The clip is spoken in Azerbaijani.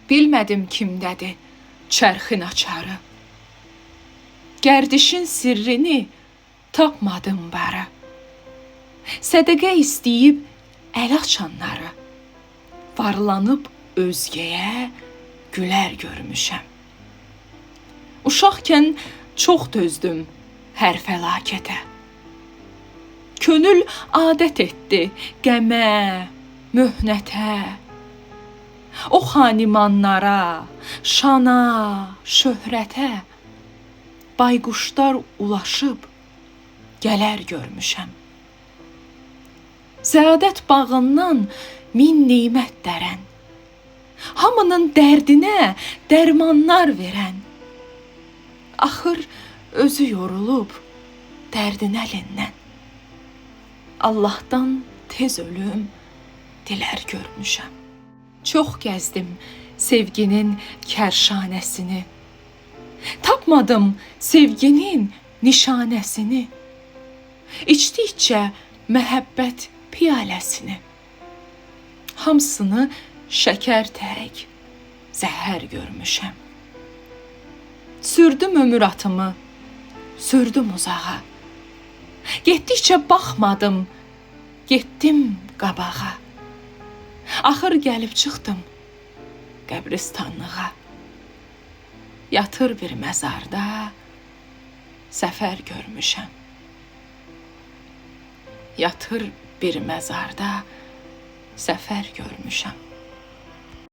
Bilmədim kimdədir çərxin açarı. Gərdişin sirrini tapmadım bəri. Sədəqə istəyib əl açanları, varlanıb özgəyə gülər görmüşəm. Uşaqkən çox dözdüm hər fəlakətə. Könül adət etdi qəmə, möhnətə. O xanimanlara, şana, şöhrətə bayquşlar ulaşıb gələr görmüşəm. Səadət bağından min nimət dərən, hamının dərdinə dərmanlar verən, axır özü yorulub dərdin əlindən. Allahdan tez ölüm dilər görmüşəm. Çox gəzdim sevginin kərşanəsini, tapmadım sevginin nişanəsini, İçdikcə məhəbbət piyaləsini, hamısını şəkər tək zəhər görmüşəm. Sürdüm ömür atımı, sürdüm uzağa, getdikcə baxmadım, getdim qabağa. Axır gəlib çıxdım qəbristanlığa. Yatır bir məzarda səfər görmüşəm. Yatır bir məzarda səfər görmüşəm.